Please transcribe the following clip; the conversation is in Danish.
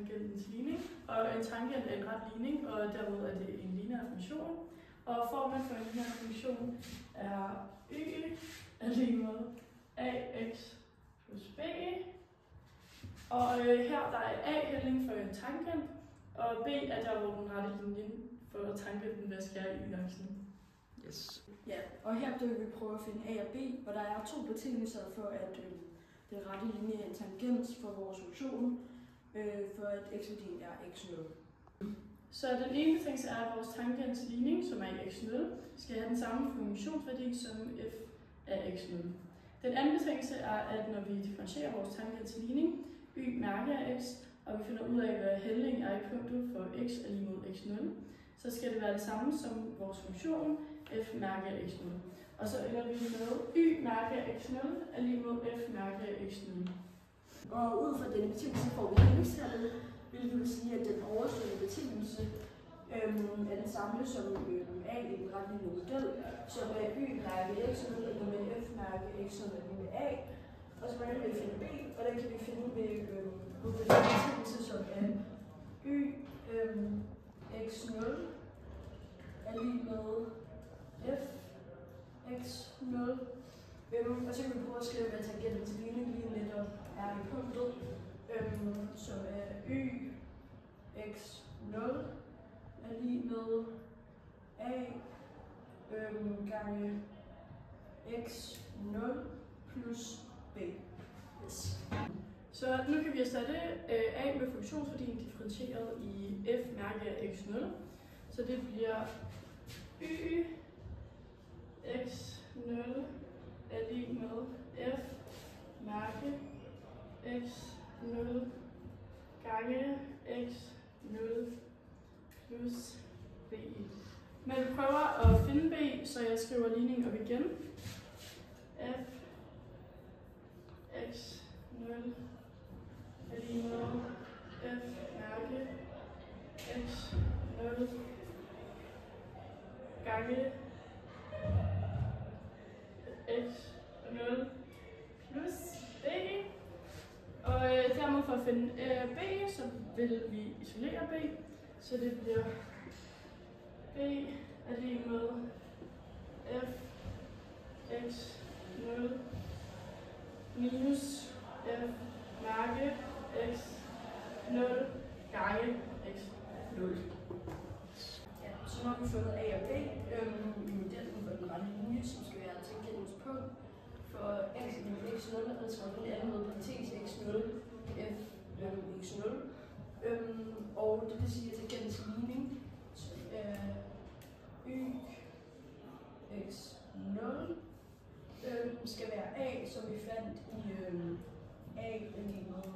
tangentens ligning. Og en tangent er en ret ligning, og dermed er det en lineær funktion. Og formen for en lineær funktion er y er lige med ax plus b. Og her der er a hældning for en tangent, og b er der, hvor den rette linje for tangenten vil skære i y-aksen. Yes. Ja, og her vil vi prøve at finde a og b, og der er to betingelser for, at den rette linje er en tangens for vores funktion, for at x-værdien er x0. Så den ene betingelse er, at vores tangents ligning, som er i x0, skal have den samme funktionsværdi som f af x0. Den anden betingelse er, at når vi differentierer vores tangents ligning, y mærke af x, og vi finder ud af, hvad hældning er i punktet for x er lige mod x0, så skal det være det samme som vores funktion f mærke af x0. Og så ender vi med y mærke af x0 er lige mod f mærke af x0. Og ud fra denne betingelse får vi hældningstallet, hvilket vil sige, at den overstående betingelse er den samme som a i den retlignende model, som er y mærke x0 er lige med f mærke x0 er lige med a. Og så mangler vi at finde b, og den kan vi finde ved den betingelse, som er y x0 er lige med f x0. Og så kan vi prøve at skrive, hvad tangentens ligning lige netop er i punktet, som er y x0 er lige med a gange x0 plus b. Yes. Så nu kan vi erstatte a med funktionsværdien differentieret i f mærke af x0. Så det bliver y x0 er lige med f mærke x0 gange x0 plus b. Men vi prøver at finde b, så jeg skriver ligningen op igen. F x0 er lige med f mærke x0 gange x0 plus b. Og dermed for at finde b, så vil vi isolere b. Så det bliver b er lige med f x0 minus f mærke x0 gange x0. Ja, så nu har vi fundet a og b i modellen for den rette linje, som skal være tangentens punkt for x er x0, og der skal være den anden med parentes x0, f x0. Og det vil sige, at tangentens ligning y x0 skal være a, som vi fandt i a er lige med